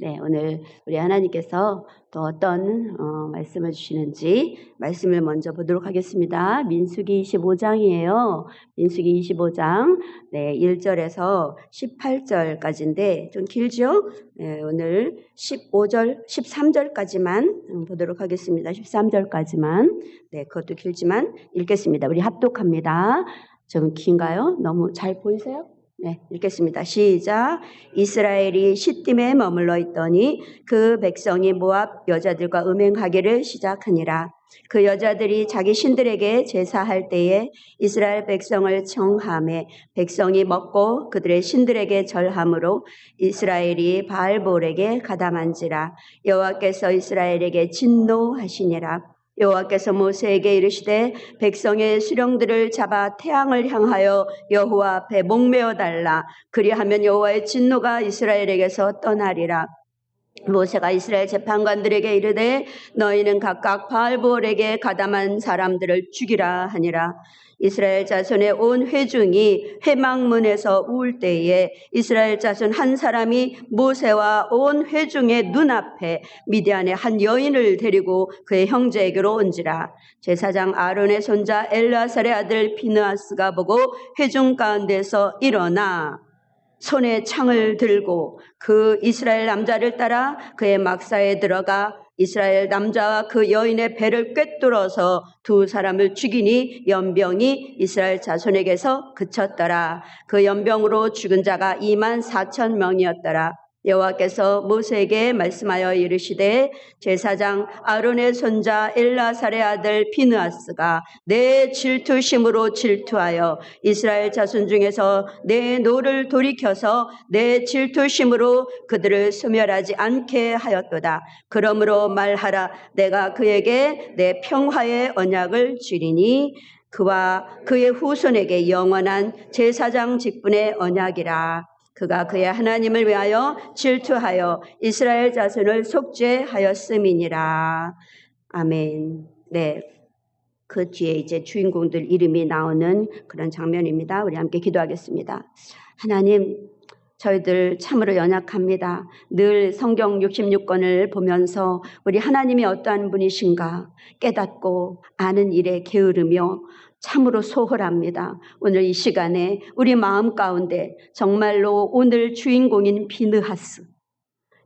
네, 오늘 우리 하나님께서 또 어떤 말씀을 주시는지 말씀을 먼저 보도록 하겠습니다. 민수기 25장이에요. 민수기 25장 1절에서 18절까지인데 좀 길죠? 네, 오늘 15절, 13절까지만 보도록 하겠습니다. 13절까지만. 네, 그것도 길지만 읽겠습니다. 우리 합독합니다. 좀 긴가요? 너무 잘 보이세요? 네, 읽겠습니다. 시작. 이스라엘이 시딤에 머물러 있더니 그 백성이 모압 여자들과 음행하기를 시작하니라. 그 여자들이 자기 신들에게 제사할 때에 이스라엘 백성을 청하매 백성이 먹고 그들의 신들에게 절함으로 이스라엘이 바알볼에게 가담한지라. 여호와께서 이스라엘에게 진노하시니라. 여호와께서 모세에게 이르시되 백성의 수령들을 잡아 태양을 향하여 여호와 앞에 목매어 달라. 그리하면 여호와의 진노가 이스라엘에게서 떠나리라. 모세가 이스라엘 재판관들에게 이르되 너희는 각각 바알볼에게 가담한 사람들을 죽이라 하니라. 이스라엘 자손의 온 회중이 회막문에서 울 때에 이스라엘 자손 한 사람이 모세와 온 회중의 눈앞에 미디안의 한 여인을 데리고 그의 형제에게로 온지라. 제사장 아론의 손자 엘라살의 아들 비느하스가 보고 회중 가운데서 일어나 손에 창을 들고 그 이스라엘 남자를 따라 그의 막사에 들어가 이스라엘 남자와 그 여인의 배를 꿰뚫어서 두 사람을 죽이니 연병이 이스라엘 자손에게서 그쳤더라. 그 연병으로 죽은 자가 24,000명이었더라. 여호와께서 모세에게 말씀하여 이르시되 제사장 아론의 손자 엘라살의 아들 비느하스가 내 질투심으로 질투하여 이스라엘 자손 중에서 내 노를 돌이켜서 내 질투심으로 그들을 소멸하지 않게 하였도다. 그러므로 말하라. 내가 그에게 내 평화의 언약을 주리니 그와 그의 후손에게 영원한 제사장 직분의 언약이라. 그가 그의 하나님을 위하여 질투하여 이스라엘 자손을 속죄하였음이니라. 아멘. 네. 그 뒤에 이제 주인공들 이름이 나오는 그런 장면입니다. 우리 함께 기도하겠습니다. 하나님, 저희들 참으로 연약합니다. 늘 성경 66권을 보면서 우리 하나님이 어떠한 분이신가 깨닫고 아는 일에 게으르며 참으로 소홀합니다. 오늘 이 시간에 우리 마음 가운데 정말로 오늘 주인공인 비느하스,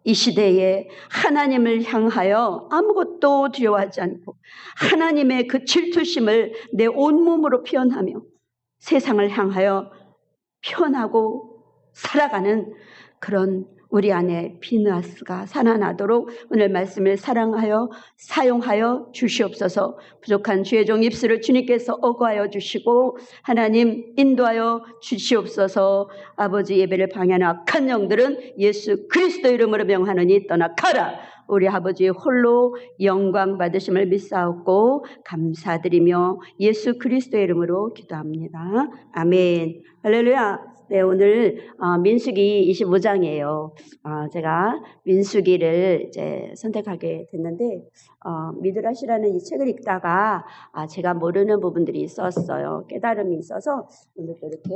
이 시대에 하나님을 향하여 아무것도 두려워하지 않고 하나님의 그 질투심을 내 온몸으로 표현하며 세상을 향하여 표현하고 살아가는 그런 우리 안에 비느하스가 살아나도록 오늘 말씀을 사용하여 주시옵소서. 부족한 주의 종 입술을 주님께서 어거하여 주시고 하나님 인도하여 주시옵소서. 아버지, 예배를 방해하는 악한 영들은 예수 그리스도 이름으로 명하노니 떠나가라. 우리 아버지 홀로 영광 받으심을 믿사옵고 감사드리며 예수 그리스도의 이름으로 기도합니다. 아멘. 할렐루야. 네, 오늘 민수기 25장이에요. 제가 민수기를 이제 선택하게 됐는데 미드라시라는 이 책을 읽다가 제가 모르는 부분들이 있었어요. 깨달음이 있어서 오늘 또 이렇게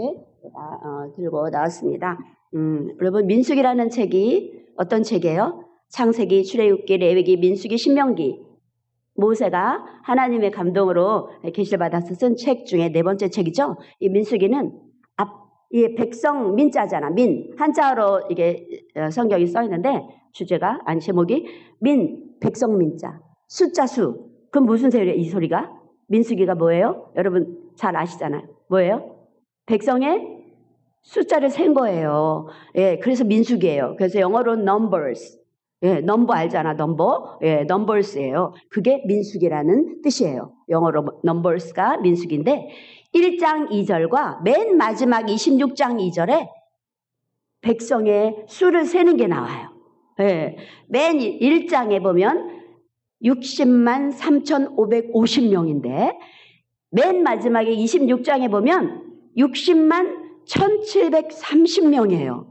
들고 나왔습니다. 여러분, 민수기라는 책이 어떤 책이에요? 창세기, 출애굽기, 레위기, 민수기, 신명기. 모세가 하나님의 감동으로 계시를 받아서 쓴 책 중에 네 번째 책이죠. 이 민수기는 이 백성 민자잖아. 민 한자어로 이게 성경이 써 있는데 주제가 제목이 백성 민자 숫자 수. 그럼 무슨 소리예요? 이 소리가 민수기가 뭐예요? 여러분 잘 아시잖아요. 뭐예요? 백성의 숫자를 센 거예요. 예, 그래서 민수기예요. 그래서 영어로 numbers. 예, 넘버 알잖아. 넘버. 예, numbers예요. 그게 민수기라는 뜻이에요. 영어로 numbers가 민수기인데 1장 2절과 맨 마지막 26장 2절에 백성의 수를 세는 게 나와요. 예, 맨 1장에 보면 60만 3,550명인데 맨 마지막에 26장에 보면 60만 1,730명이에요.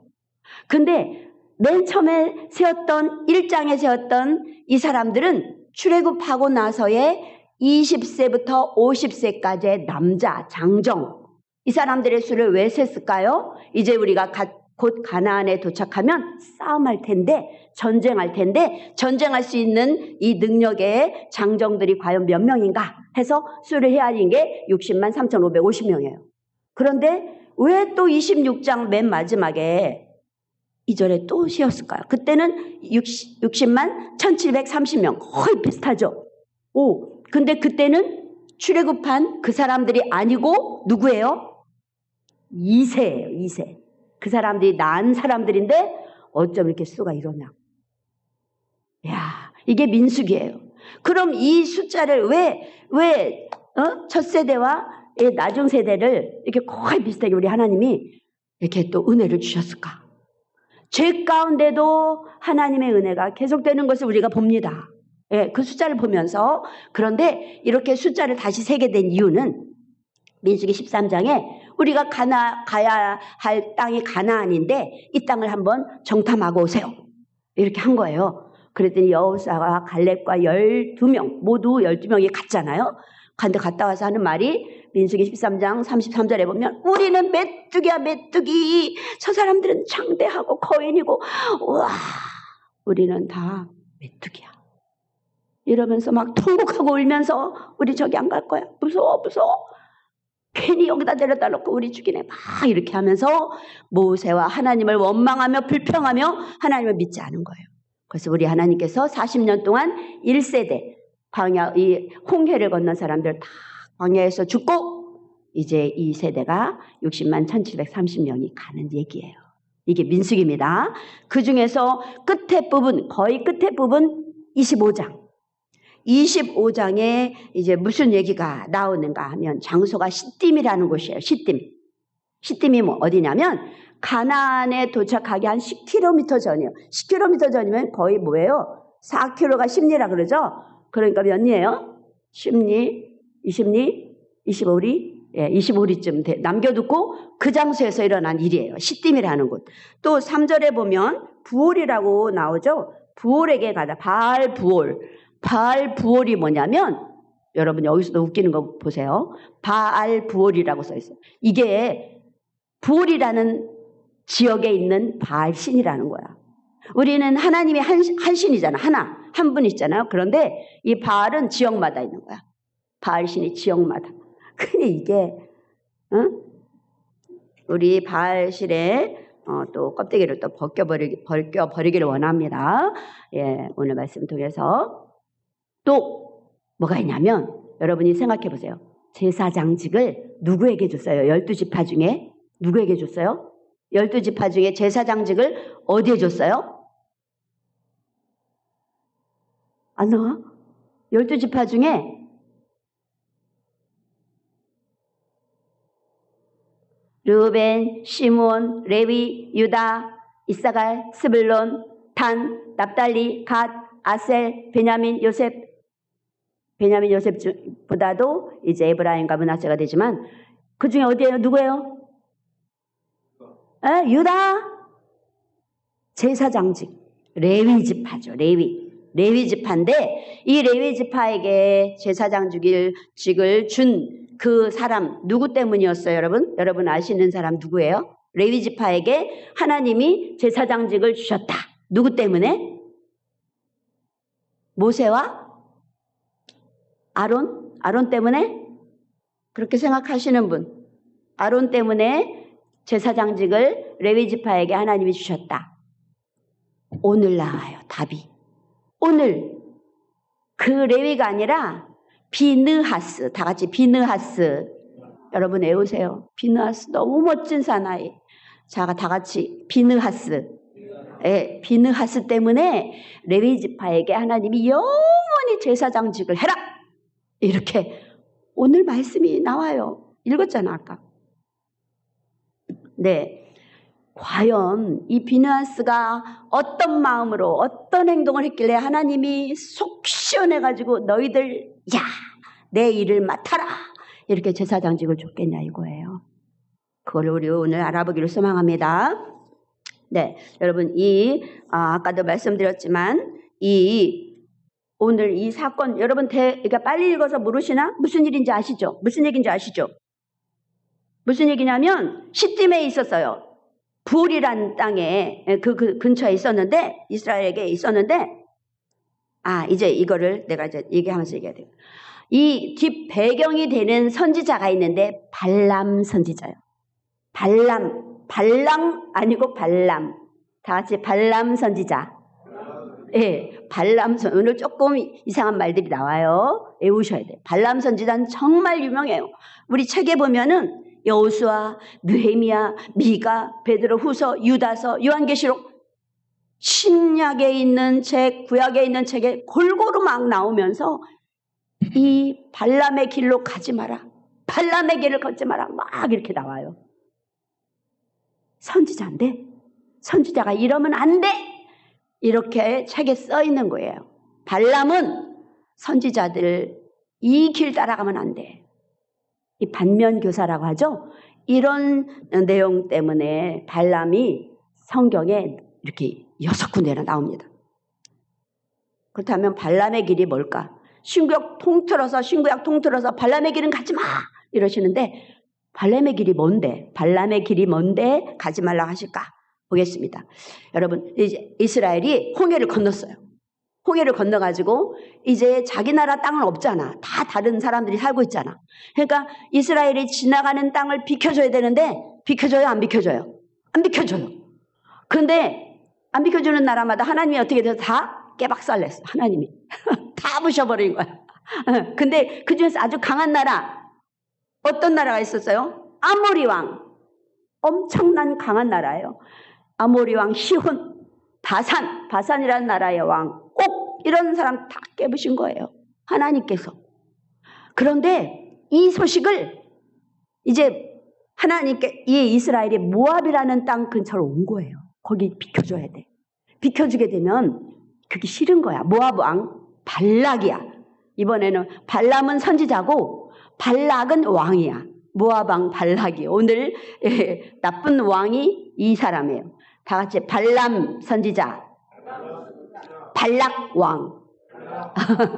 근데 맨 처음에 1장에 세웠던 이 사람들은 출애굽하고 나서의 20세부터 50세까지의 남자, 장정, 이 사람들의 수를 왜 셌을까요? 이제 우리가 곧 가나안에 도착하면 싸움할 텐데, 전쟁할 텐데, 전쟁할 수 있는 이 능력의 장정들이 과연 몇 명인가 해서 수를 헤아린 게 60만 3,550명이에요. 그런데 왜 또 26장 맨 마지막에 2절에 또 세웠을까요? 그때는 60만 1,730명, 거의 비슷하죠. 근데 그때는 출애굽한 그 사람들이 아니고 누구예요? 2세예요, 2세. 그 사람들이 난 사람들인데 어쩜 이렇게 수가 이러냐. 야, 이게 민수기예요. 그럼 이 숫자를 왜 첫 세대와 나중 세대를 이렇게 거의 비슷하게 우리 하나님이 이렇게 또 은혜를 주셨을까? 죄 가운데도 하나님의 은혜가 계속되는 것을 우리가 봅니다. 예, 그 숫자를 보면서. 그런데 이렇게 숫자를 다시 세게 된 이유는 민수기 13장에 우리가 가야 할 땅이 가나안인데 이 땅을 한번 정탐하고 오세요. 이렇게 한 거예요. 그랬더니 여호수아와 갈렙과 12명, 모두 12명이 갔잖아요. 근데 갔다 와서 하는 말이 민수기 13장 33절에 보면 우리는 메뚜기야 메뚜기. 저 사람들은 창대하고 거인이고 우와 우리는 다 메뚜기야. 이러면서 막 통곡하고 울면서 우리 저기 안 갈 거야. 무서워 무서워. 괜히 여기다 데려다 놓고 우리 죽이네. 막 이렇게 하면서 모세와 하나님을 원망하며 불평하며 하나님을 믿지 않은 거예요. 그래서 우리 하나님께서 40년 동안 1세대 광야, 이 홍해를 건넌 사람들 다 광야에서 죽고 이제 이 세대가 60만 1,730명이 가는 얘기예요. 이게 민수기입니다. 그 중에서 끝에 부분, 거의 끝에 부분 25장. 25장에 이제 무슨 얘기가 나오는가 하면 장소가 시딤이라는 곳이에요. 시딤이 뭐 어디냐면 가나안에 도착하기 한 10km 전이에요. 10km 전이면 거의 뭐예요? 4km가 10리라 그러죠? 그러니까 몇 리예요? 10리, 20리, 25리? 예, 25리쯤 남겨두고 그 장소에서 일어난 일이에요. 시딤이라는 곳. 또 3절에 보면 부올이라고 나오죠? 부올에게 가다. 바알 부올. 바알 부올이 뭐냐면 여러분 여기서도 웃기는 거 보세요. 바알 부올이라고 써 있어요. 이게 부올이라는 지역에 있는 바알 신이라는 거야. 우리는 하나님이 한 신이잖아. 한 분 있잖아요. 그런데 이 바알은 지역마다 있는 거야. 바알 신이 지역마다. 근데 이게 우리 바알 신의 또 껍데기를 또 벗겨버리기를 원합니다. 예, 오늘 말씀 통해서 또 뭐가 있냐면 여러분이 생각해 보세요. 제사장직을 누구에게 줬어요? 12지파 중에 누구에게 줬어요? 12지파 중에 제사장직을 어디에 줬어요? 안 나와? 12지파 중에 르우벤, 시므온, 레위, 유다, 이사갈, 스불론, 단, 납달리, 갓, 아셀, 베냐민, 요셉보다도 이제 에브라임과 므낫세가 되지만 그 중에 어디예요? 누구예요? 유다. 제사장직. 레위 지파죠. 레위 지파인데 이 레위 지파에게 제사장직을 준 그 사람 누구 때문이었어요, 여러분? 여러분 아시는 사람 누구예요? 레위 지파에게 하나님이 제사장직을 주셨다. 누구 때문에? 모세와 아론 때문에? 그렇게 생각하시는 분. 아론 때문에 제사장직을 레위 지파에게 하나님이 주셨다. 오늘 나와요, 답이. 오늘 그 레위가 아니라 비느하스, 다 같이 비느하스. 여러분 외우세요. 비느하스 너무 멋진 사나이. 자, 다 같이 비느하스. 예, 비느하스 때문에 레위 지파에게 하나님이 영원히 제사장직을 해라. 이렇게 오늘 말씀이 나와요. 읽었잖아, 아까. 네. 과연 이 비느하스가 어떤 마음으로 어떤 행동을 했길래 하나님이 속 시원해가지고 너희들 야 내 일을 맡아라 이렇게 제사장직을 줬겠냐 이거예요. 그걸 우리 오늘 알아보기를 소망합니다. 네, 여러분 아까도 말씀드렸지만 오늘 이 사건 여러분 그러니까 빨리 읽어서 모르시나? 무슨 일인지 아시죠? 무슨 얘기인지 아시죠? 무슨 얘기냐면 시딤에 있었어요. 불이란 땅에 그 근처에 있었는데, 이스라엘에게 있었는데, 이제 이거를 내가 이제 얘기하면서 얘기해야 돼요. 이 뒷 배경이 되는 선지자가 있는데 발람 선지자요. 발람 아니고 발람. 다 같이 발람 선지자. 발람 오늘 조금 이상한 말들이 나와요. 외우셔야 돼요. 발람 선지자는 정말 유명해요. 우리 책에 보면은 여호수아, 느헤미야, 미가, 베드로 후서, 유다서, 요한계시록, 신약에 있는 책, 구약에 있는 책에 골고루 막 나오면서 이 발람의 길로 가지 마라, 발람의 길을 걷지 마라, 막 이렇게 나와요. 선지자인데 선지자가 이러면 안 돼, 이렇게 책에 써 있는 거예요. 발람은 선지자들 이 길 따라가면 안 돼. 이 반면교사라고 하죠. 이런 내용 때문에 발람이 성경에 이렇게 6군데나 나옵니다. 그렇다면 발람의 길이 뭘까? 신구약 통틀어서 발람의 길은 가지 마 이러시는데, 발람의 길이 뭔데? 발람의 길이 뭔데 가지 말라고 하실까? 보겠습니다. 여러분, 이제 이스라엘이 홍해를 건넜어요. 홍해를 건너가지고 이제 자기 나라 땅은 없잖아. 다 다른 사람들이 살고 있잖아. 그러니까 이스라엘이 지나가는 땅을 비켜줘야 되는데, 비켜줘요? 안 비켜줘요? 안 비켜줘요. 그런데 안 비켜주는 나라마다 하나님이 어떻게 돼서 다 깨박살냈어. 하나님이 다 부셔버린 거야. 근데 그 중에서 아주 강한 나라, 어떤 나라가 있었어요? 아모리 왕. 엄청난 강한 나라예요. 아모리 왕 시혼, 바산이라는 나라의 왕, 꼭 이런 사람 다 깨부신 거예요, 하나님께서. 그런데 이 소식을 이제 하나님께, 이 이스라엘이 모압이라는 땅 근처로 온 거예요. 거기 비켜줘야 돼. 비켜주게 되면 그게 싫은 거야. 모압 왕 발락이야. 이번에는 발람은 선지자고 발락은 왕이야. 모압 왕 발락이. 오늘 나쁜 왕이 이 사람이에요. 다 같이 발람 선지자, 발락 왕.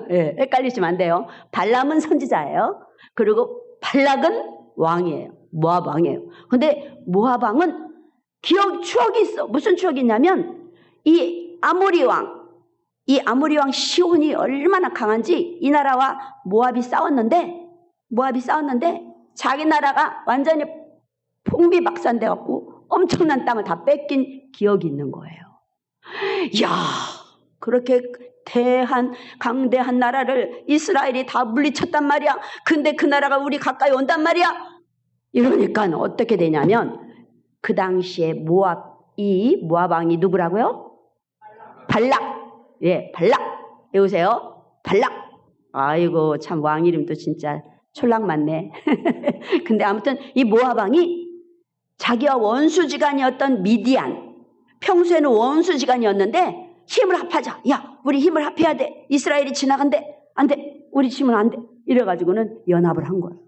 헷갈리시면 안 돼요. 발람은 선지자예요. 그리고 발락은 왕이에요. 모압 왕이에요. 근데 모압 왕은 추억이 있어. 무슨 추억이 있냐면, 이 아모리 왕 시온이 얼마나 강한지, 이 나라와 모압이 싸웠는데 자기 나라가 완전히 풍비박산돼 갖고 엄청난 땅을 다 뺏긴 기억이 있는 거예요. 야, 그렇게 강대한 나라를 이스라엘이 다 물리쳤단 말이야. 근데 그 나라가 우리 가까이 온단 말이야. 이러니까 어떻게 되냐면, 그 당시에 모압 왕이 누구라고요? 발락. 발락. 외우세요. 발락. 아이고, 참 왕 이름도 진짜 촐락 많네. 근데 아무튼 이 모압 왕이 자기와 원수지간이었던 미디안, 평소에는 원수지간이었는데 힘을 합하자. 야, 우리 힘을 합해야 돼. 이스라엘이 지나간대. 안 돼. 우리 힘은 안 돼. 이래가지고는 연합을 한 거예요.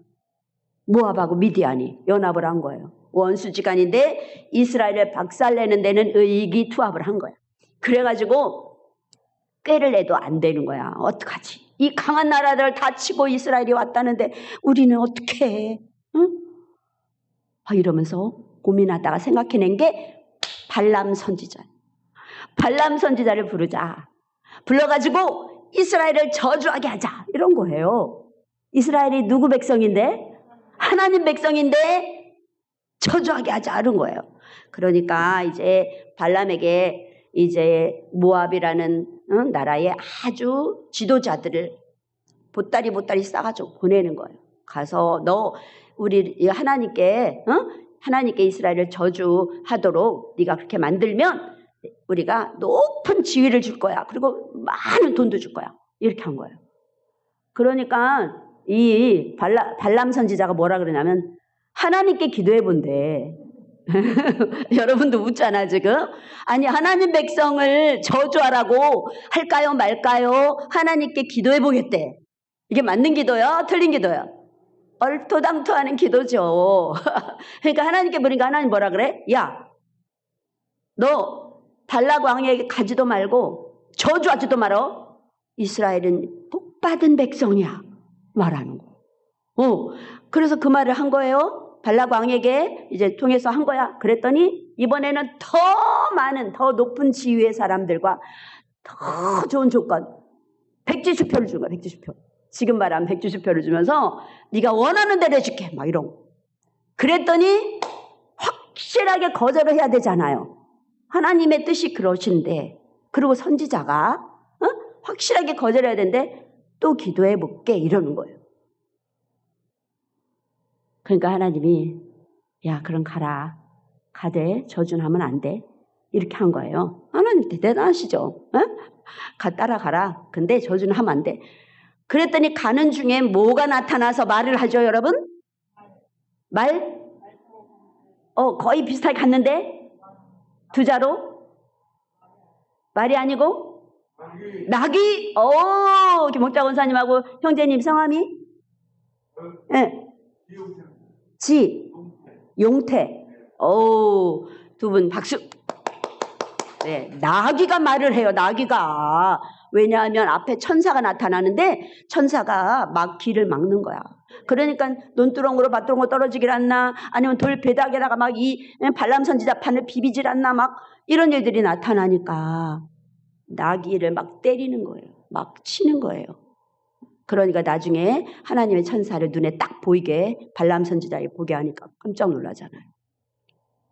모압하고 미디안이 연합을 한 거예요. 원수지간인데 이스라엘을 박살내는 데는 의기투합을 한 거야. 그래가지고 꾀를 내도 안 되는 거야. 어떡하지? 이 강한 나라들을 다 치고 이스라엘이 왔다는데 우리는 어떻게 해? 응? 이러면서 고민하다가 생각해낸 게 발람 선지자. 발람 선지자를 불러가지고 이스라엘을 저주하게 하자, 이런 거예요. 이스라엘이 누구 백성인데? 하나님 백성인데 저주하게 하자, 이런 거예요. 그러니까 이제 발람에게 이제 모압이라는 나라의 아주 지도자들을 보따리 싸가지고 보내는 거예요. 가서 너 우리 하나님께 이스라엘을 저주하도록 네가 그렇게 만들면 우리가 높은 지위를 줄 거야. 그리고 많은 돈도 줄 거야. 이렇게 한 거예요. 그러니까 이 발람 선지자가 뭐라 그러냐면, 하나님께 기도해 본대. 여러분도 웃잖아 지금. 아니, 하나님 백성을 저주하라고 할까요 말까요? 하나님께 기도해 보겠대. 이게 맞는 기도야? 틀린 기도야? 얼토당토하는 기도죠. 그러니까 하나님께 보니까 하나님 뭐라 그래? 야, 너 발락 왕에게 가지도 말고 저주하지도 말어. 이스라엘은 복받은 백성이야, 말하는 거. 그래서 그 말을 한 거예요. 발락 왕에게 이제 통해서 한 거야. 그랬더니 이번에는 더 많은, 더 높은 지위의 사람들과 더 좋은 조건, 170표를 준 거야. 170표. 지금 말하면 170표를 주면서 네가 원하는 대로 해줄게 막 이런 거. 그랬더니 확실하게 거절을 해야 되잖아요. 하나님의 뜻이 그러신데, 그리고 선지자가 확실하게 거절해야 되는데 또 기도해 볼게 이러는 거예요. 그러니까 하나님이 야 그럼 가라. 가되 저주하면 안 돼. 이렇게 한 거예요. 하나님 대단하시죠? 따라가라. 근데 저주는 하면 안 돼. 그랬더니 가는 중에 뭐가 나타나서 말을 하죠, 여러분? 말? 거의 비슷하게 갔는데 두 자로? 말이 아니고? 낙이? 김옥자 권사님하고 형제님 성함이? 네. 용태. 두 분 박수. 네, 나귀가 말을 해요. 나귀가. 왜냐하면 앞에 천사가 나타나는데 천사가 막 길을 막는 거야. 그러니까 논두렁으로 밭두렁으로 떨어지질 않나, 아니면 돌 배닥에다가 막 이 발람 선지자 판을 비비질 않나, 막 이런 일들이 나타나니까 나귀를 막 때리는 거예요. 막 치는 거예요. 그러니까 나중에 하나님의 천사를 눈에 딱 보이게 발람 선지자에 보게 하니까 깜짝 놀라잖아요.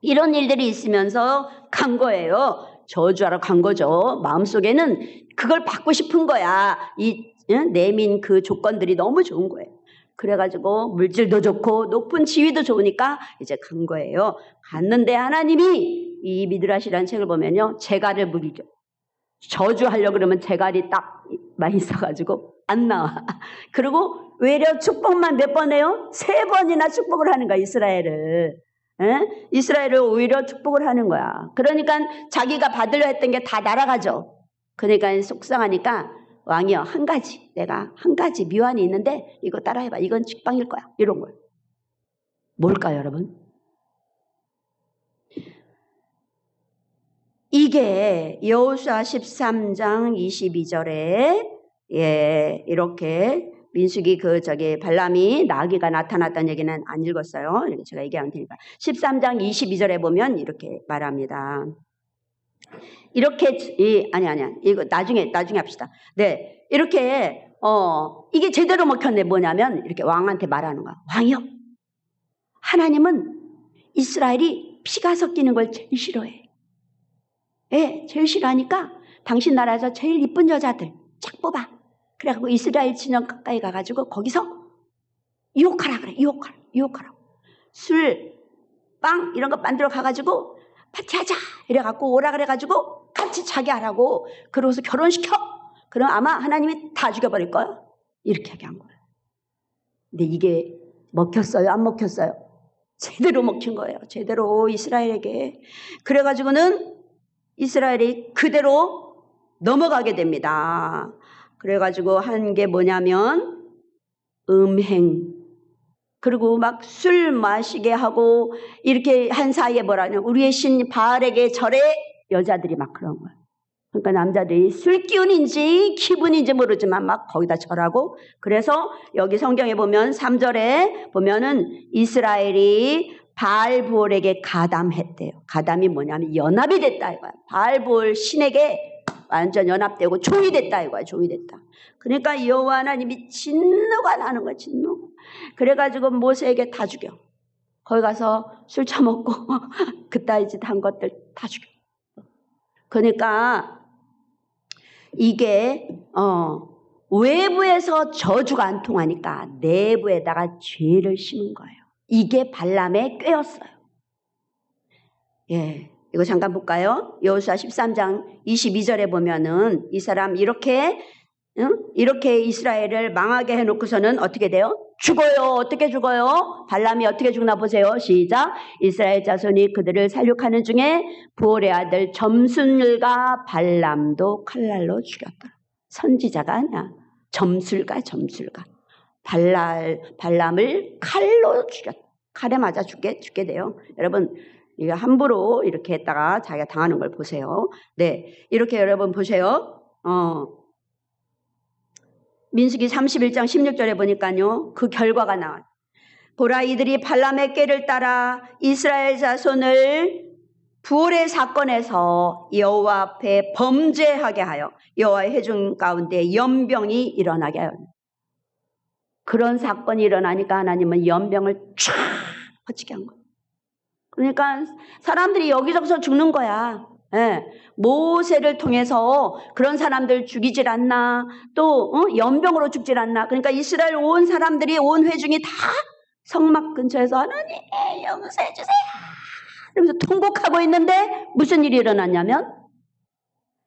이런 일들이 있으면서 간 거예요. 저주하러 간 거죠. 마음속에는 그걸 받고 싶은 거야. 이 내민 그 조건들이 너무 좋은 거예요. 그래가지고 물질도 좋고 높은 지위도 좋으니까 이제 간 거예요. 갔는데 하나님이 이 미드라시라는 책을 보면요, 재갈을 물이죠. 저주하려고 그러면 재갈이 딱 많이 있어가지고 안 나와. 그리고 외려 축복만 몇 번 해요? 3번이나 축복을 하는 거야, 이스라엘을. 이스라엘을 오히려 축복을 하는 거야. 그러니까 자기가 받으려 했던 게 다 날아가죠. 그러니까 속상하니까 왕이여, 내가 한 가지 묘안이 있는데 이거 따라해봐. 이건 직방일 거야. 이런 거예요. 뭘까요, 여러분? 이게 여호수아 13장 22절에 이렇게 민수기 발람이 나귀가 나타났다는 얘기는 안 읽었어요. 제가 얘기하면 되니까. 13장 22절에 보면 이렇게 말합니다. 이렇게 이거 나중에 합시다. 네, 이렇게 이게 제대로 먹혔네. 뭐냐면 이렇게 왕한테 말하는 거야. 왕이요, 하나님은 이스라엘이 피가 섞이는 걸 제일 싫어해. 예, 제일 싫어하니까 당신 나라에서 제일 이쁜 여자들 쫙 뽑아. 그래갖고 이스라엘 진영 가까이 가가지고 거기서 유혹하라 그래. 유혹하라고. 술, 빵 이런 거 만들어 가가지고 파티하자 이래갖고 오라 그래가지고 같이 자기 하라고. 그러고서 결혼시켜. 그럼 아마 하나님이 다 죽여버릴 거야. 이렇게 얘기한 거예요. 근데 이게 먹혔어요? 안 먹혔어요? 제대로 먹힌 거예요. 제대로 이스라엘에게. 그래가지고는 이스라엘이 그대로 넘어가게 됩니다. 그래가지고 한 게 뭐냐면 음행, 그리고 막 술 마시게 하고 이렇게 한 사이에 뭐라냐, 우리의 신 바알에게 절에 여자들이 막 그런 거야. 그러니까 남자들이 술 기운인지 기분인지 모르지만 막 거기다 절하고. 그래서 여기 성경에 보면 3절에 보면은 이스라엘이 바알부올에게 가담했대요. 가담이 뭐냐면 연합이 됐다 이거야. 바알부올 신에게 완전 연합되고 종이 됐다 이거야. 종이 됐다. 그러니까 여호와 하나님이 진노가 나는 거야. 진노. 그래가지고 모세에게 다 죽여. 거기 가서 술 처먹고 그따위 짓 한 것들 다 죽여. 그러니까 이게 외부에서 저주가 안 통하니까 내부에다가 죄를 심은 거예요. 이게 발람의 꾀였어요. 예, 이거 잠깐 볼까요? 여호수아 13장 22절에 보면은 이 사람 이렇게 이스라엘을 망하게 해놓고서는 어떻게 돼요? 죽어요. 어떻게 죽어요? 발람이 어떻게 죽나 보세요. 시작. 이스라엘 자손이 그들을 살육하는 중에 부올의 아들 점술과 발람도 칼날로 죽였다. 선지자가 아니야. 점술가. 발람을 칼로 죽였다. 칼에 맞아 죽게 돼요. 여러분, 이거 함부로 이렇게 했다가 자기가 당하는 걸 보세요. 네, 이렇게 여러분 보세요. 민수기 31장 16절에 보니까요, 그 결과가 나와요. 보라, 이들이 발람의 꾀를 따라 이스라엘 자손을 부활의 사건에서 여호와 앞에 범죄하게 하여 여호와의 회중 가운데 연병이 일어나게 하여, 그런 사건이 일어나니까 하나님은 연병을 쫙 퍼지게 한 거예요. 그러니까 사람들이 여기저기서 죽는 거야. 예. 모세를 통해서 그런 사람들 죽이질 않나, 또 연병으로 죽질 않나. 그러니까 이스라엘 온 사람들이, 온 회중이 다 성막 근처에서 하나님 용서해 주세요 이러면서 통곡하고 있는데 무슨 일이 일어났냐면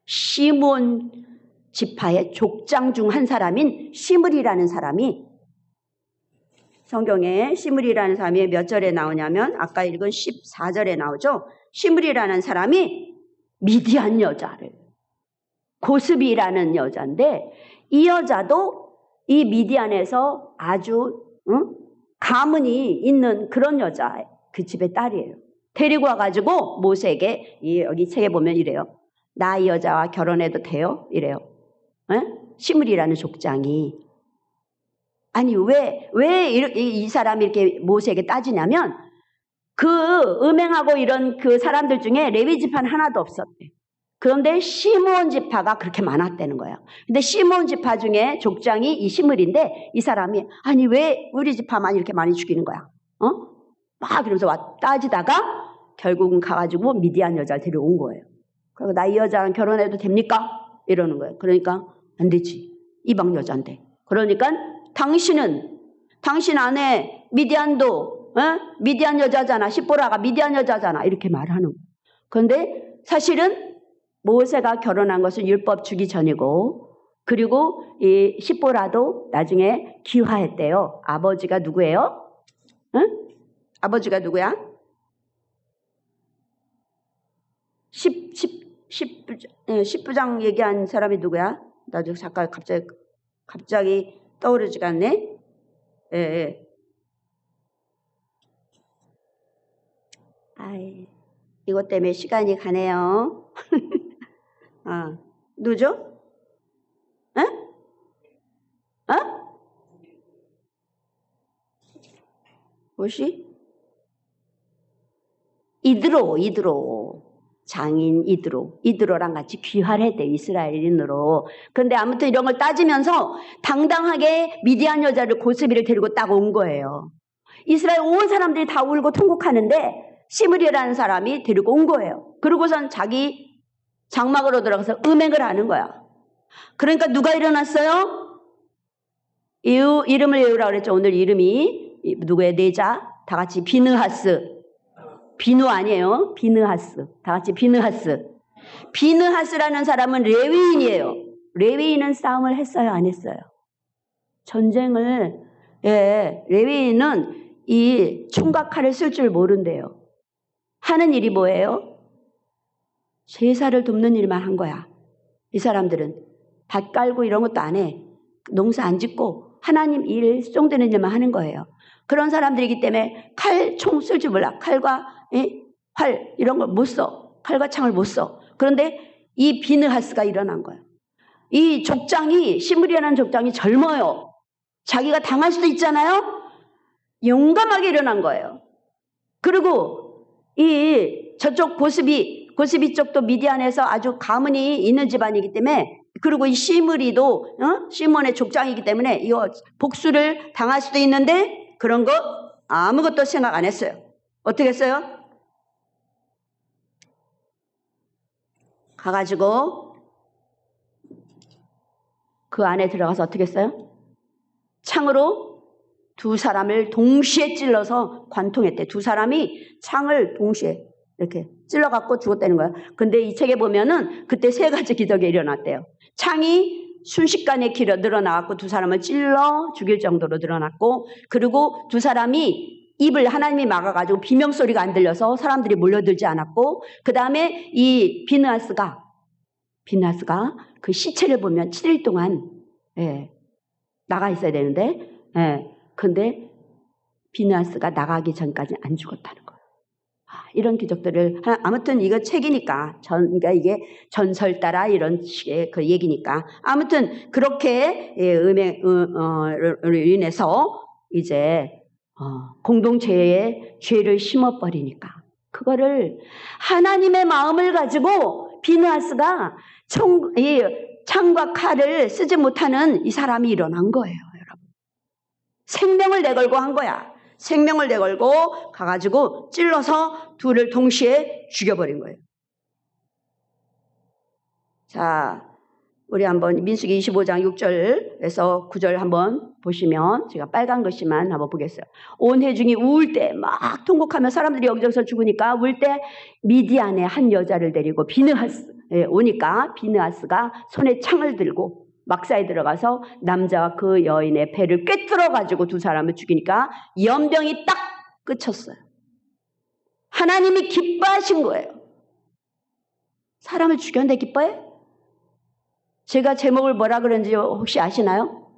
시므온 지파의 족장 중 한 사람인 시므리라는 사람이, 성경에 시므리라는 사람이 몇 절에 나오냐면 아까 읽은 14절에 나오죠. 시므리라는 사람이 미디안 여자를, 고스비라는 여자인데, 이 여자도 이 미디안에서 아주 가문이 있는 그런 여자, 그 집의 딸이에요. 데리고 와가지고 모세에게, 여기 책에 보면 이래요. 나 이 여자와 결혼해도 돼요? 이래요. 시므리라는 족장이. 아니 왜 이 사람이 이렇게 모세에게 따지냐면, 그 음행하고 이런 그 사람들 중에 레위 지파는 하나도 없었대. 그런데 시므온 지파가 그렇게 많았다는 거야. 근데 시므온 지파 중에 족장이 이 시므리인데, 이 사람이 아니 왜 우리 지파만 이렇게 많이 죽이는 거야? 막 이러면서 따지다가 결국은 가가지고 미디안 여자를 데려온 거예요. 그리고 나 이 여자랑 결혼해도 됩니까? 이러는 거예요. 그러니까 안 되지. 이방 여자인데. 그러니까 당신 아내 미디안도 미디안 여자잖아. 시보라가 미디안 여자잖아. 이렇게 말하는 거예요. 그런데 사실은 모세가 결혼한 것은 율법 주기 전이고, 그리고 이 시보라도 나중에 기화했대요. 아버지가 누구예요? 아버지가 누구야? 10부장 얘기한 사람이 누구야? 나도 잠깐 갑자기 떠오르지가 않네. 예. 아이, 이것 때문에 시간이 가네요. 누구죠? 무엇이? 이드로. 장인 이드로랑 같이 귀화를 했대, 이스라엘인으로. 그런데 아무튼 이런 걸 따지면서 당당하게 미디안 여자를, 고스비를 데리고 딱 온 거예요. 이스라엘 온 사람들이 다 울고 통곡하는데 시므리라는 사람이 데리고 온 거예요. 그러고선 자기 장막으로 들어가서 음행을 하는 거야. 그러니까 누가 일어났어요? 이름을 외우라고 그랬죠. 오늘 이름이 누구의 내자? 다 같이 비느하스. 비누 아니에요. 비느하스. 다 같이 비느하스. 비느하스라는 사람은 레위인이에요. 레위인은 싸움을 했어요? 안 했어요? 전쟁을, 레위인은 이 총각 칼을 쓸 줄 모른대요. 하는 일이 뭐예요? 제사를 돕는 일만 한 거야. 이 사람들은 밭 깔고 이런 것도 안 해. 농사 안 짓고 하나님 일, 수종되는 일만 하는 거예요. 그런 사람들이기 때문에 총 쓸 줄 몰라. 칼과 활 이런 걸 못 써. 칼과 창을 못 써. 그런데 이 비느하스가 일어난 거예요. 이 족장이, 시므리라는 족장이 젊어요. 자기가 당할 수도 있잖아요. 용감하게 일어난 거예요. 그리고 저쪽 고스비 쪽도 미디안에서 아주 가문이 있는 집안이기 때문에, 그리고 이 시므리도 시몬의 족장이기 때문에 이거 복수를 당할 수도 있는데 그런 거 아무것도 생각 안 했어요. 어떻게 했어요? 가가지고 그 안에 들어가서 어떻게 했어요? 창으로 두 사람을 동시에 찔러서 관통했대. 두 사람이 창을 동시에 이렇게 찔러갖고 죽었다는 거예요. 근데 이 책에 보면은 그때 세 가지 기적이 일어났대요. 창이 순식간에 길어 늘어나갖고 두 사람을 찔러 죽일 정도로 늘어났고, 그리고 두 사람이 입을 하나님이 막아가지고 비명소리가 안 들려서 사람들이 몰려들지 않았고, 그 다음에 이 비느하스가 그 시체를 보면 7일 동안 나가 있어야 되는데, 근데 비느하스가 나가기 전까지 안 죽었다는 거예요. 이런 기적들을, 아무튼 이거 책이니까, 그러니까 이게 전설 따라 이런 식의 그 얘기니까, 아무튼 그렇게 음행으로 인해서 이제 공동체에 죄를 심어버리니까 그거를 하나님의 마음을 가지고 비느하스가 창과 칼을 쓰지 못하는 이 사람이 일어난 거예요, 여러분. 생명을 내걸고 한 거야. 생명을 내걸고 가가지고 찔러서 둘을 동시에 죽여버린 거예요. 자, 우리 한번 민수기 25장 6절에서 9절 한번 보시면 제가 빨간 글씨만 한번 보겠어요. 온 회중이 우울 때 막 통곡하며 사람들이 여기저기서 죽으니까 우울 때 미디안의 한 여자를 데리고 비느하스에 오니까 비느하스가 손에 창을 들고 막사에 들어가서 남자와 그 여인의 배를 꿰뚫어가지고 두 사람을 죽이니까 연병이 딱 끝쳤어요. 하나님이 기뻐하신 거예요. 사람을 죽였는데 기뻐해? 제가 제목을 뭐라 그런지 혹시 아시나요?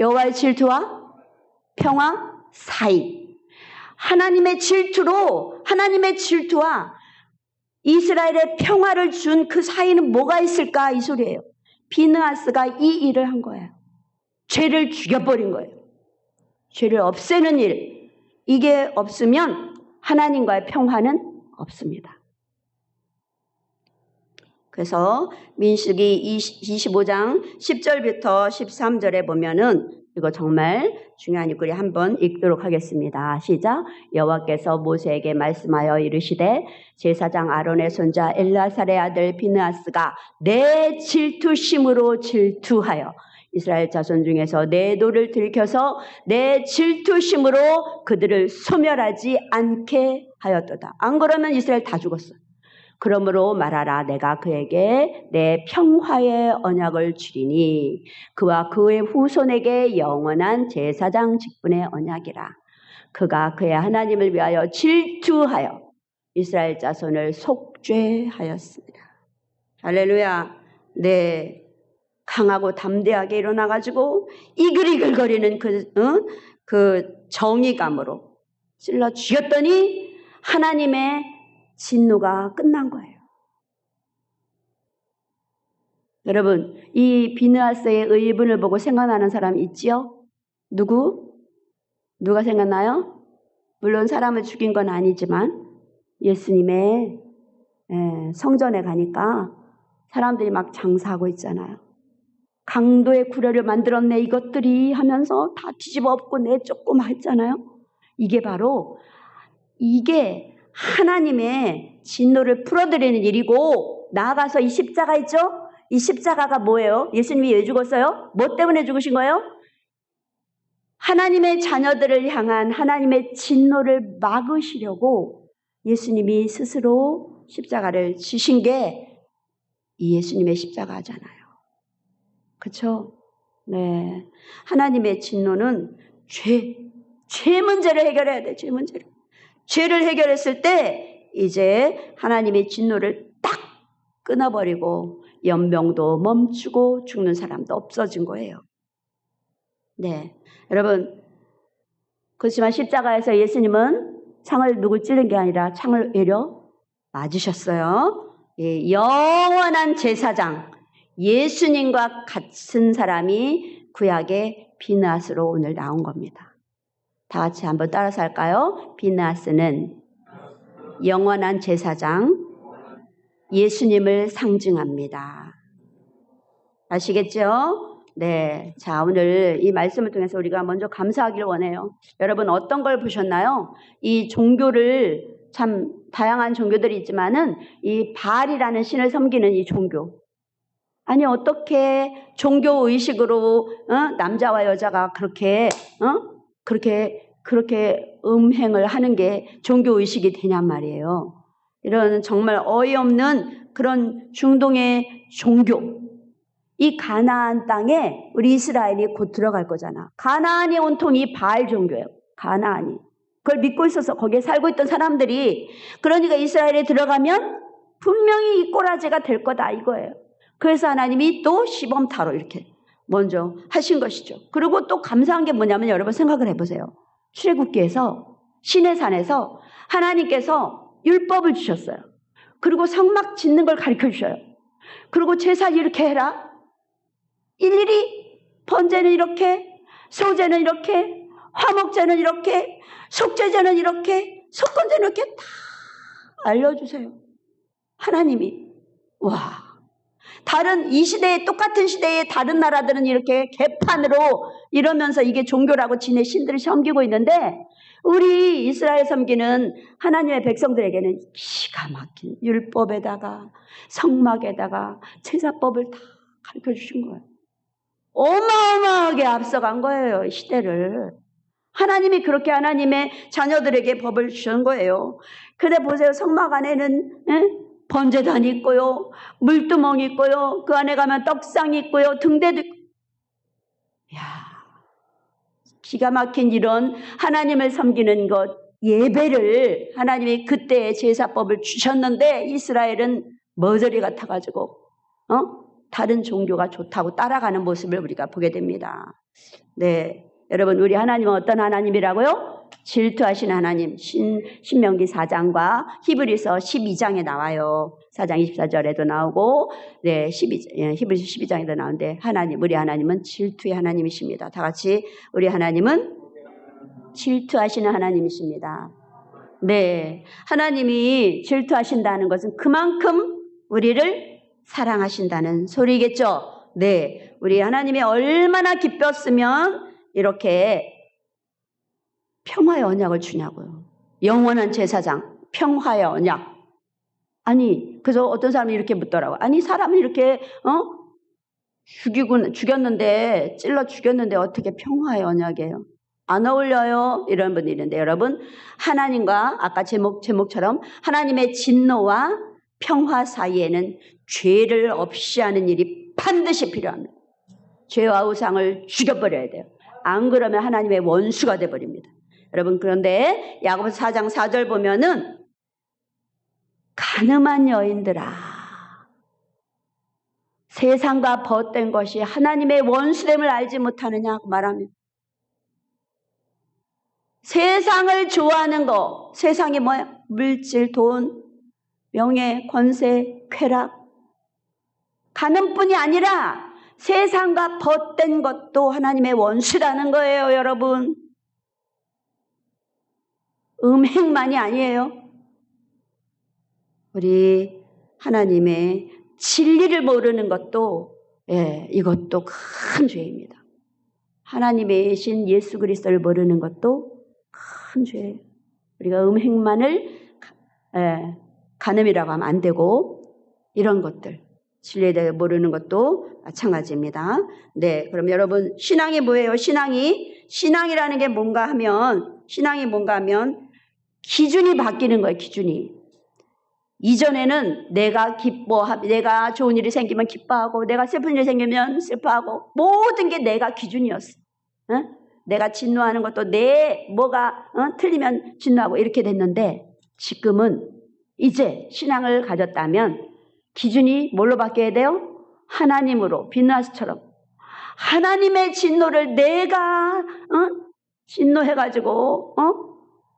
여호와의 질투와 평화 사이. 하나님의 질투와 이스라엘의 평화를 준 그 사이는 뭐가 있을까? 이 소리예요. 비느하스가 이 일을 한 거예요. 죄를 죽여버린 거예요. 죄를 없애는 일. 이게 없으면 하나님과의 평화는 없습니다. 그래서 민수기 25장 10절부터 13절에 보면은 이거 정말 중요한 글이 한번 읽도록 하겠습니다. 시작. 여호와께서 모세에게 말씀하여 이르시되 제사장 아론의 손자 엘르아살의 아들 비느하스가 내 질투심으로 질투하여 이스라엘 자손 중에서 내 도를 들켜서 내 질투심으로 그들을 소멸하지 않게 하였도다. 안 그러면 이스라엘 다 죽었어요. 그러므로 말하라. 내가 그에게 내 평화의 언약을 주리니 그와 그의 후손에게 영원한 제사장 직분의 언약이라. 그가 그의 하나님을 위하여 질투하여 이스라엘 자손을 속죄하였습니다. 할렐루야. 네, 강하고 담대하게 일어나가지고 이글이글거리는 그 정의감으로 찔러 죽였더니 하나님의 진노가 끝난 거예요. 여러분, 이 비느하스의 의분을 보고 생각나는 사람 있지요? 누가 생각나요? 물론 사람을 죽인 건 아니지만 예수님의 성전에 가니까 사람들이 막 장사하고 있잖아요. 강도의 구려를 만들었네 이것들이 하면서 다 뒤집어 엎고 내쫓고 막 했잖아요. 이게 하나님의 진노를 풀어드리는 일이고, 나아가서 이 십자가 있죠? 이 십자가가 뭐예요? 예수님이 왜 죽었어요? 뭐 때문에 죽으신 거예요? 하나님의 자녀들을 향한 하나님의 진노를 막으시려고 예수님이 스스로 십자가를 지신 게 이 예수님의 십자가잖아요. 그렇죠? 네. 하나님의 진노는 죄 문제를 해결해야 돼. 죄 문제를. 죄를 해결했을 때 이제 하나님의 진노를 딱 끊어버리고 연병도 멈추고 죽는 사람도 없어진 거예요. 네, 여러분, 그렇지만 십자가에서 예수님은 창을 누굴 찌른 게 아니라 창을 외려 맞으셨어요. 예, 영원한 제사장 예수님과 같은 사람이 구약의 비느하스로 오늘 나온 겁니다. 다 같이 한번 따라서 할까요? 비느하스는 영원한 제사장 예수님을 상징합니다. 아시겠죠? 네. 자, 오늘 이 말씀을 통해서 우리가 먼저 감사하기를 원해요. 여러분 어떤 걸 보셨나요? 이 종교를 참 다양한 종교들이 있지만은 이 바알이라는 신을 섬기는 이 종교. 아니 어떻게 종교 의식으로 남자와 여자가 그렇게 음행을 하는 게 종교 의식이 되냔 말이에요. 이런 정말 어이없는 그런 중동의 종교. 이 가나안 땅에 우리 이스라엘이 곧 들어갈 거잖아. 가나안이 온통 이 바알 종교예요. 가나안이. 그걸 믿고 있어서 거기에 살고 있던 사람들이, 그러니까 이스라엘에 들어가면 분명히 이 꼬라지가 될 거다 이거예요. 그래서 하나님이 또 시범타로 이렇게 먼저 하신 것이죠. 그리고 또 감사한 게 뭐냐면 여러분 생각을 해보세요. 출애굽기에서 시내산에서 하나님께서 율법을 주셨어요. 그리고 성막 짓는 걸 가르쳐 주셔요. 그리고 제사 이렇게 해라. 일일이 번제는 이렇게, 소제는 이렇게, 화목제는 이렇게, 속죄제는 이렇게, 속건제는 이렇게 다 알려주세요. 하나님이. 와. 다른 이 시대에 똑같은 시대에 다른 나라들은 이렇게 개판으로 이러면서 이게 종교라고 지네 신들을 섬기고 있는데 우리 이스라엘 섬기는 하나님의 백성들에게는 기가 막힌 율법에다가 성막에다가 제사법을 다 가르쳐 주신 거예요. 어마어마하게 앞서간 거예요. 이 시대를. 하나님이 그렇게 하나님의 자녀들에게 법을 주신 거예요. 근데 보세요. 성막 안에는 번제단이 있고요. 물두멍이 있고요. 그 안에 가면 떡상이 있고요. 등대도 있고. 이야, 기가 막힌 이런 하나님을 섬기는 것, 예배를 하나님이 그때의 제사법을 주셨는데 이스라엘은 머저리 같아가지고 다른 종교가 좋다고 따라가는 모습을 우리가 보게 됩니다. 네, 여러분 우리 하나님은 어떤 하나님이라고요? 질투하신 하나님. 신명기 4장과 히브리서 12장에 나와요. 4장 24절에도 나오고 히브리서 12장에도 나오는데 우리 하나님은 질투의 하나님이십니다. 다 같이 우리 하나님은 질투하시는 하나님이십니다. 네, 하나님이 질투하신다는 것은 그만큼 우리를 사랑하신다는 소리겠죠. 네, 우리 하나님이 얼마나 기뻤으면 이렇게 평화의 언약을 주냐고요. 영원한 제사장, 평화의 언약. 아니, 그래서 어떤 사람이 이렇게 묻더라고요. 아니, 사람을 이렇게 죽였는데, 찔러 죽였는데 어떻게 평화의 언약이에요? 안 어울려요. 이런 분이 있는데 여러분, 하나님과 아까 제목처럼 하나님의 진노와 평화 사이에는 죄를 없이 하는 일이 반드시 필요합니다. 죄와 우상을 죽여버려야 돼요. 안 그러면 하나님의 원수가 돼버립니다. 여러분, 그런데 야고보서 4장 4절 보면은 가늠한 여인들아, 세상과 벗된 것이 하나님의 원수됨을 알지 못하느냐고 말하면, 세상을 좋아하는 거, 세상이 뭐야? 물질, 돈, 명예, 권세, 쾌락, 가늠뿐이 아니라 세상과 벗된 것도 하나님의 원수라는 거예요, 여러분. 음행만이 아니에요. 우리 하나님의 진리를 모르는 것도 이것도 큰 죄입니다. 하나님의 신 예수 그리스도를 모르는 것도 큰 죄예요. 우리가 음행만을 가늠이라고 하면 안 되고 이런 것들 진리에 대해 모르는 것도 마찬가지입니다. 네, 그럼 여러분 신앙이 뭐예요? 신앙이라는 게 뭔가 하면 기준이 바뀌는 거예요. 기준이. 이전에는 내가 좋은 일이 생기면 기뻐하고 내가 슬픈 일이 생기면 슬퍼하고 모든 게 내가 기준이었어. 내가 진노하는 것도 뭐가 틀리면 진노하고 이렇게 됐는데 지금은 이제 신앙을 가졌다면 기준이 뭘로 바뀌어야 돼요? 하나님으로, 비누아스처럼 하나님의 진노를 내가 진노해가지고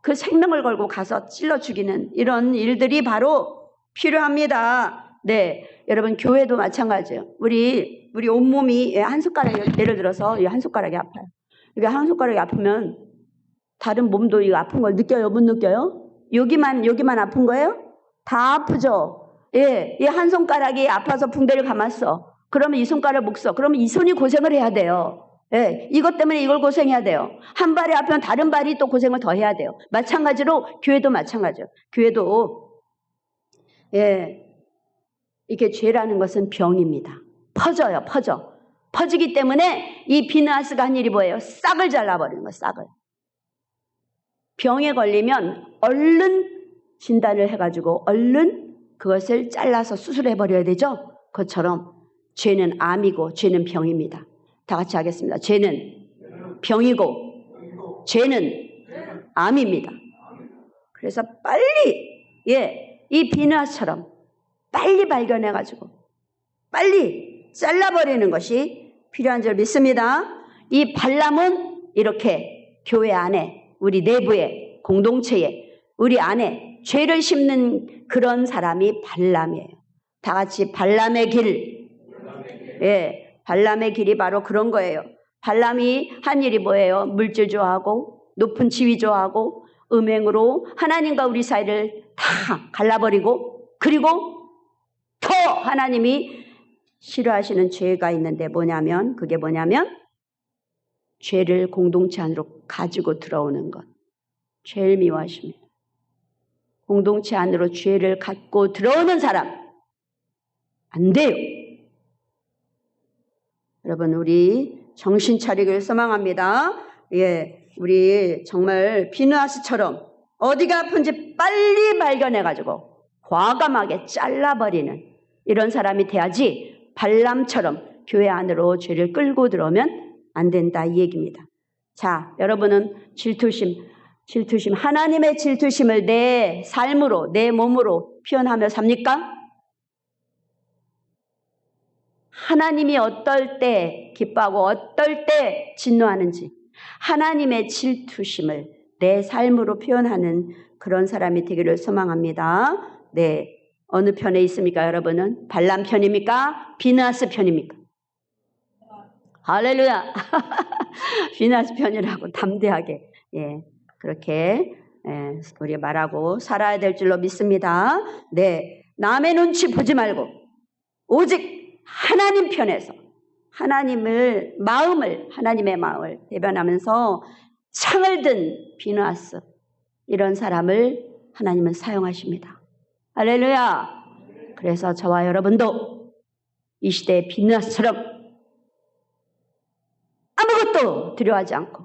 그 생명을 걸고 가서 찔러 죽이는 이런 일들이 바로 필요합니다. 네, 여러분 교회도 마찬가지예요. 우리 온몸이 한 손가락, 예를 들어서 이 한 손가락이 아파요. 이게 한 손가락이 아프면 다른 몸도 이거 아픈 걸 느껴요? 못 느껴요? 여기만 아픈 거예요? 다 아프죠. 예, 이 한 손가락이 아파서 붕대를 감았어. 그러면 이 손가락을 못 써. 그러면 이 손이 고생을 해야 돼요. 예, 이것 때문에 이걸 고생해야 돼요. 한 발이 아프면 다른 발이 또 고생을 더 해야 돼요. 마찬가지로 교회도 마찬가지예요. 교회도 이게 죄라는 것은 병입니다. 퍼져요. 퍼지기 때문에 이 비누아스가 한 일이 뭐예요? 싹을 잘라버리는 거예요. 싹을. 병에 걸리면 얼른 진단을 해가지고 얼른 그것을 잘라서 수술해버려야 되죠. 그것처럼 죄는 암이고 죄는 병입니다. 다 같이 하겠습니다. 죄는 병이고 죄는 암입니다. 그래서 빨리 이 비누아스처럼 빨리 발견해가지고 빨리 잘라버리는 것이 필요한 줄 믿습니다. 이 발람은 이렇게 교회 안에 우리 내부에 공동체에 우리 안에 죄를 심는 그런 사람이 발람이에요. 다 같이 발람의 길. 발람의 길이 바로 그런 거예요. 발람이 한 일이 뭐예요? 물질 좋아하고 높은 지위 좋아하고 음행으로 하나님과 우리 사이를 다 갈라버리고, 그리고 더 하나님이 싫어하시는 죄가 있는데 그게 뭐냐면 죄를 공동체 안으로 가지고 들어오는 것. 죄를 미워하십니다. 공동체 안으로 죄를 갖고 들어오는 사람 안 돼요. 여러분, 우리 정신 차리길 소망합니다. 우리 정말 비느하스처럼 어디가 아픈지 빨리 발견해가지고 과감하게 잘라버리는 이런 사람이 돼야지, 발람처럼 교회 안으로 죄를 끌고 들어오면 안 된다, 이 얘기입니다. 자, 여러분은 질투심, 하나님의 질투심을 내 삶으로, 내 몸으로 표현하며 삽니까? 하나님이 어떨 때 기뻐하고 어떨 때 진노하는지, 하나님의 질투심을 내 삶으로 표현하는 그런 사람이 되기를 소망합니다. 네, 어느 편에 있습니까, 여러분은? 발람 편입니까? 비느하스 편입니까? 할렐루야. 비느하스 편이라고 담대하게 그렇게 우리가 말하고 살아야 될 줄로 믿습니다. 네, 남의 눈치 보지 말고 오직 하나님 편에서 하나님의 마음을 대변하면서 창을 든 비느하스, 이런 사람을 하나님은 사용하십니다. 할렐루야. 그래서 저와 여러분도 이 시대의 비느하스처럼 아무것도 두려워하지 않고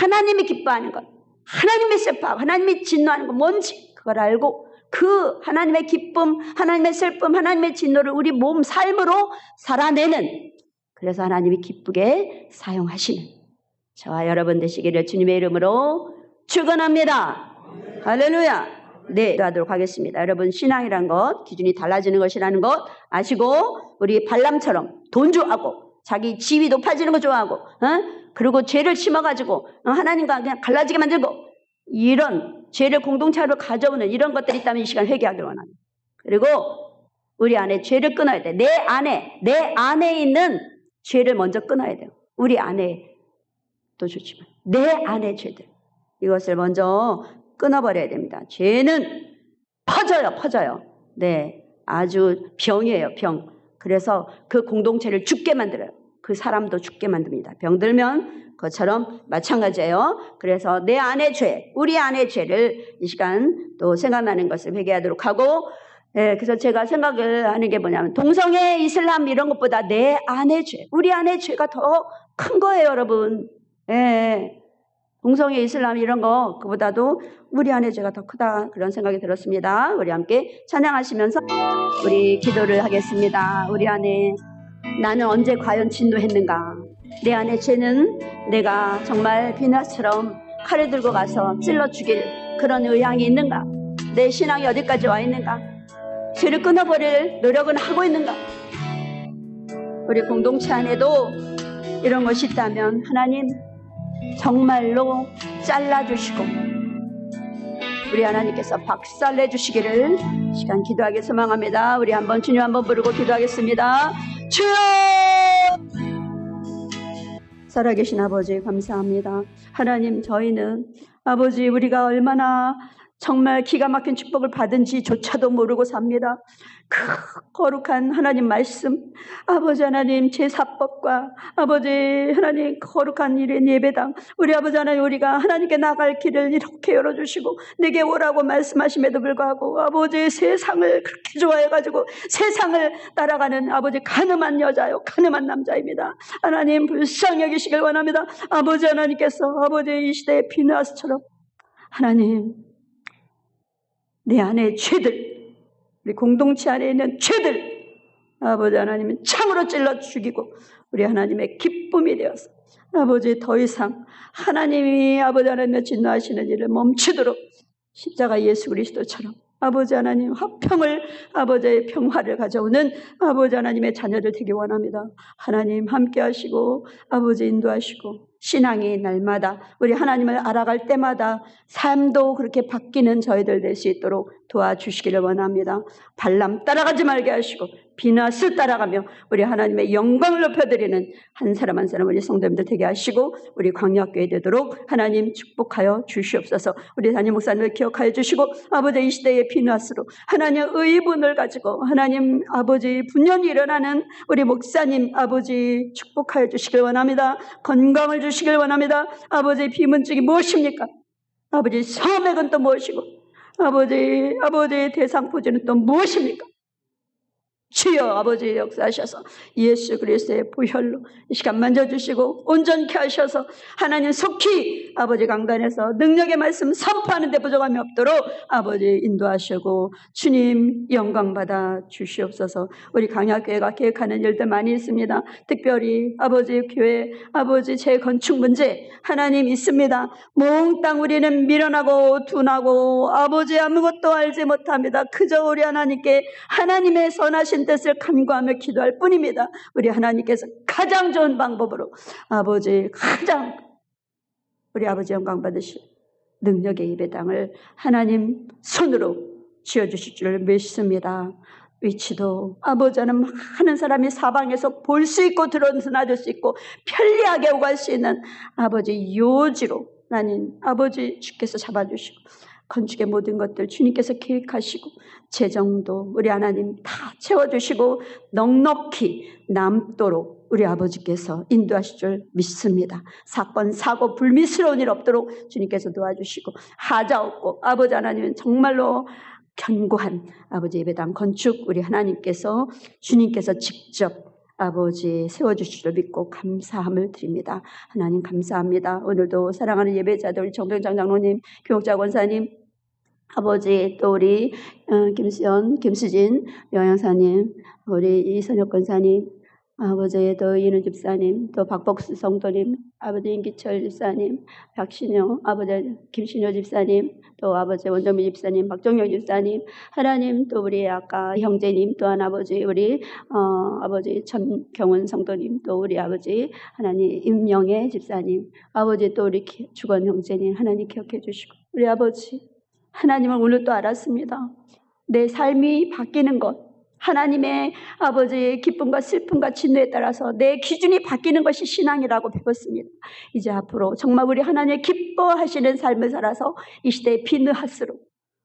하나님이 기뻐하는 것, 하나님의 슬픔, 하나님이 진노하는 것 뭔지 그걸 알고 그 하나님의 기쁨, 하나님의 슬픔, 하나님의 진노를 우리 몸 삶으로 살아내는, 그래서 하나님이 기쁘게 사용하시는 저와 여러분 되시기를 주님의 이름으로 축원합니다. 할렐루야. 네, 기도하도록 하겠습니다. 여러분, 신앙이란 것, 기준이 달라지는 것이라는 것 아시고, 우리 발람처럼 돈 좋아하고 자기 지위 높아지는 거 좋아하고 그리고 죄를 심어가지고 하나님과 그냥 갈라지게 만들고, 이런 죄를 공동체로 가져오는 이런 것들이 있다면 이 시간 회개하기를 원합니다. 그리고 우리 안에 죄를 끊어야 돼. 내 안에 있는 죄를 먼저 끊어야 돼요. 우리 안에도 좋지만 내 안의 죄들, 이것을 먼저 끊어버려야 됩니다. 죄는 퍼져요. 네, 아주 병이에요, 병. 그래서 그 공동체를 죽게 만들어요. 그 사람도 죽게 만듭니다. 병들면 그것처럼 마찬가지예요. 그래서 내 안의 죄, 우리 안의 죄를 이 시간 또 생각나는 것을 회개하도록 하고, 그래서 제가 생각을 하는 게 뭐냐면, 동성애, 이슬람 이런 것보다 내 안의 죄, 우리 안의 죄가 더 큰 거예요, 여러분. 동성애, 이슬람 이런 거 그보다도 우리 안의 죄가 더 크다, 그런 생각이 들었습니다. 우리 함께 찬양하시면서 우리 기도를 하겠습니다. 우리 안에 나는 언제 과연 진노했는가? 내 안의 죄는 내가 정말 비느하스처럼 칼을 들고 가서 찔러 죽일 그런 의향이 있는가? 내 신앙이 어디까지 와 있는가? 죄를 끊어버릴 노력은 하고 있는가? 우리 공동체 안에도 이런 것이 있다면 하나님 정말로 잘라주시고 우리 하나님께서 박살내주시기를 시간 기도하게 소망합니다. 우리 한번 주님 한번 부르고 기도하겠습니다. 주여! 살아계신 아버지 감사합니다. 하나님, 저희는 아버지 우리가 얼마나 정말 기가 막힌 축복을 받은지조차도 모르고 삽니다. 그 거룩한 하나님 말씀, 아버지 하나님 제사법과 아버지 하나님 거룩한 일인 예배당, 우리 아버지 하나님 우리가 하나님께 나갈 길을 이렇게 열어주시고 내게 오라고 말씀하심에도 불구하고 아버지 세상을 그렇게 좋아해가지고 세상을 따라가는 아버지 가늠한 여자요, 가늠한 남자입니다. 하나님 불쌍히 여기시길 원합니다. 아버지 하나님께서 아버지 이 시대의 비느하스처럼 하나님 내 안의 죄들, 우리 공동체 안에 있는 죄들 아버지 하나님은 창으로 찔러 죽이고 우리 하나님의 기쁨이 되어서 아버지 더 이상 하나님이 아버지 하나님의 진노하시는 일을 멈추도록 십자가 예수 그리스도처럼 아버지 하나님 화평을, 아버지의 평화를 가져오는 아버지 하나님의 자녀들 되기 원합니다. 하나님 함께 하시고 아버지 인도하시고 신앙이 날마다 우리 하나님을 알아갈 때마다 삶도 그렇게 바뀌는 저희들 될 수 있도록 도와주시기를 원합니다. 발람 따라가지 말게 하시고 비낫을 따라가며 우리 하나님의 영광을 높여드리는 한 사람 한 사람 우리 성도님들 되게 하시고 우리 광야교회 되도록 하나님 축복하여 주시옵소서. 우리 담임 목사님을 기억하여 주시고 아버지 이 시대의 비낫으로 하나님 의분을 가지고 하나님 아버지 분연히 일어나는 우리 목사님 아버지 축복하여 주시길 원합니다. 건강을 주시길 원합니다. 아버지 비문증이 무엇입니까? 아버지 소맥은 또 무엇이고 아버지의 대상포진은 또 무엇입니까? 주여 아버지 역사하셔서 예수 그리스도의 보혈로 이 시간 만져주시고 온전케 하셔서 하나님 속히 아버지 강단에서 능력의 말씀 선포하는 데 부족함이 없도록 아버지 인도하시고 주님 영광받아 주시옵소서. 우리 강야교회가 계획하는 일들 많이 있습니다. 특별히 아버지 교회 아버지 재건축 문제 하나님 있습니다. 몽땅 우리는 미련하고 둔하고 아버지 아무것도 알지 못합니다. 그저 우리 하나님께 하나님의 선하신 뜻을 간구하며 기도할 뿐입니다. 우리 하나님께서 가장 좋은 방법으로 아버지 가장 우리 아버지 영광 받으실 능력의 예배당을 하나님 손으로 쥐어주실 줄 믿습니다. 위치도 아버지 하는 많은 사람이 사방에서 볼 수 있고 드러나줄 수 있고 편리하게 오갈 수 있는 아버지 요지로 나는 아버지 주께서 잡아주시고 건축의 모든 것들 주님께서 계획하시고 재정도 우리 하나님 다 채워주시고 넉넉히 남도록 우리 아버지께서 인도하실 줄 믿습니다. 사건 사고 불미스러운 일 없도록 주님께서 도와주시고 하자 없고 아버지 하나님은 정말로 견고한 아버지 예배당 건축 우리 하나님께서 주님께서 직접 아버지 세워주실 줄 믿고 감사함을 드립니다. 하나님 감사합니다. 오늘도 사랑하는 예배자들 우리 정병장 장로님 교육자 권사님 아버지 또 우리 김수연 김수진 여영사님 우리 이선혁 권사님 아버지 또 이은우 집사님 또 박복수 성도님 아버지 임기철 집사님 박신효 아버지 김신효 집사님 또 아버지 원정미 집사님 박정영 집사님 하나님 또 우리 아까 형제님 또한 아버지 우리 아버지 전경원 성도님 또 우리 아버지 하나님 임명애 집사님 아버지 또 우리 주건 형제님 하나님 기억해 주시고 우리 아버지 하나님을 오늘 또 알았습니다. 내 삶이 바뀌는 것 하나님의 아버지의 기쁨과 슬픔과 진노에 따라서 내 기준이 바뀌는 것이 신앙이라고 배웠습니다. 이제 앞으로 정말 우리 하나님의 기뻐하시는 삶을 살아서 이 시대의 비느하스로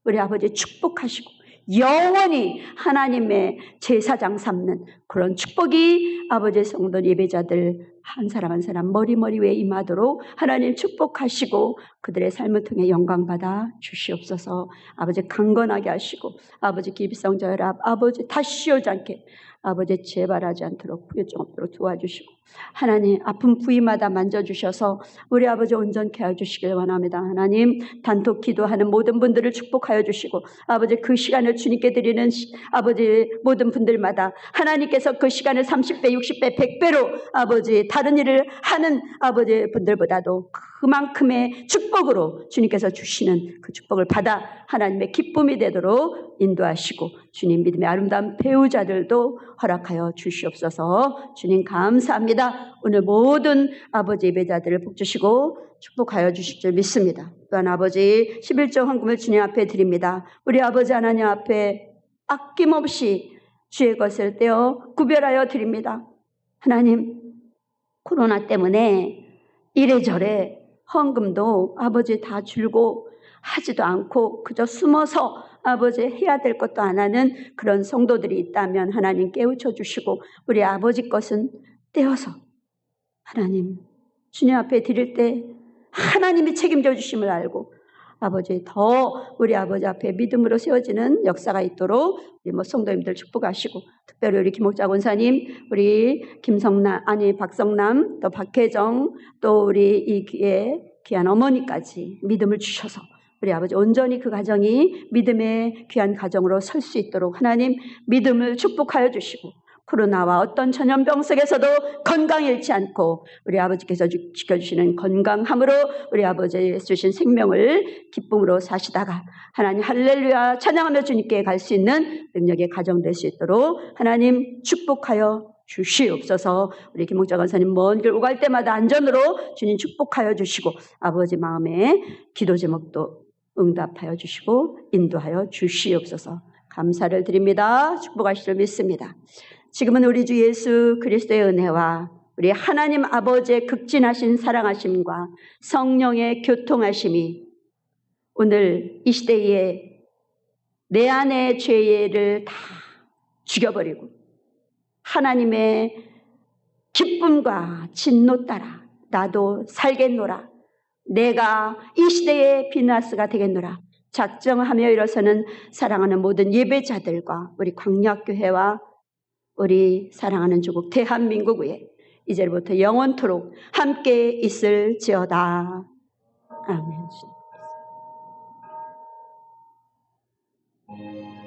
우리 아버지 축복하시고 영원히 하나님의 제사장 삼는 그런 축복이 아버지의 성도 예배자들 한 사람 한 사람 머리 위에 임하도록 하나님 축복하시고 그들의 삶을 통해 영광받아 주시옵소서. 아버지 강건하게 하시고 아버지 기비성저혈압 아버지 다시 오지 않게 아버지 재발하지 않도록 후유증 없도록 도와주시고 하나님 아픈 부위마다 만져주셔서 우리 아버지 온전케 하여 주시길 원합니다. 하나님 단톡 기도하는 모든 분들을 축복하여 주시고 아버지 그 시간을 주님께 드리는 아버지 모든 분들마다 하나님께서 그 시간을 30배 60배 100배로 아버지 다른 일을 하는 아버지 분들보다도 그만큼의 축복으로 주님께서 주시는 그 축복을 받아 하나님의 기쁨이 되도록 인도하시고 주님 믿음의 아름다운 배우자들도 허락하여 주시옵소서. 주님 감사합니다. 오늘 모든 아버지 예배자들을 복주시고 축복하여 주실 줄 믿습니다. 또한 아버지 11조 헌금을 주님 앞에 드립니다. 우리 아버지 하나님 앞에 아낌없이 주의 것을 떼어 구별하여 드립니다. 하나님 코로나 때문에 이래저래 헌금도 아버지 다 줄고 하지도 않고 그저 숨어서 아버지 해야 될 것도 안 하는 그런 성도들이 있다면 하나님 깨우쳐 주시고 우리 아버지 것은 떼어서 하나님 주님 앞에 드릴 때 하나님이 책임져 주심을 알고 아버지 더 우리 아버지 앞에 믿음으로 세워지는 역사가 있도록 우리 성도님들 축복하시고 특별히 우리 김옥자 권사님 우리 박성남 또 박혜정 또 우리 이 귀한 어머니까지 믿음을 주셔서 우리 아버지 온전히 그 가정이 믿음의 귀한 가정으로 설 수 있도록 하나님 믿음을 축복하여 주시고 코로나와 어떤 전염병 속에서도 건강 잃지 않고 우리 아버지께서 지켜주시는 건강함으로 우리 아버지 주신 생명을 기쁨으로 사시다가 하나님 할렐루야 찬양하며 주님께 갈 수 있는 능력의 가정 될 수 있도록 하나님 축복하여 주시옵소서. 우리 김옥자 권사님 먼 길 오갈 때마다 안전으로 주님 축복하여 주시고 아버지 마음에 기도 제목도 응답하여 주시고 인도하여 주시옵소서. 감사를 드립니다. 축복하실 줄 믿습니다. 지금은 우리 주 예수 그리스도의 은혜와 우리 하나님 아버지의 극진하신 사랑하심과 성령의 교통하심이 오늘 이 시대에 내 안의 죄를 다 죽여버리고 하나님의 기쁨과 진노 따라 나도 살겠노라, 내가 이 시대의 비나스가 되겠노라 작정하며 일어서는 사랑하는 모든 예배자들과 우리 광약교회와 우리 사랑하는 조국 대한민국 위에 이제부터 영원토록 함께 있을지어다. 아멘.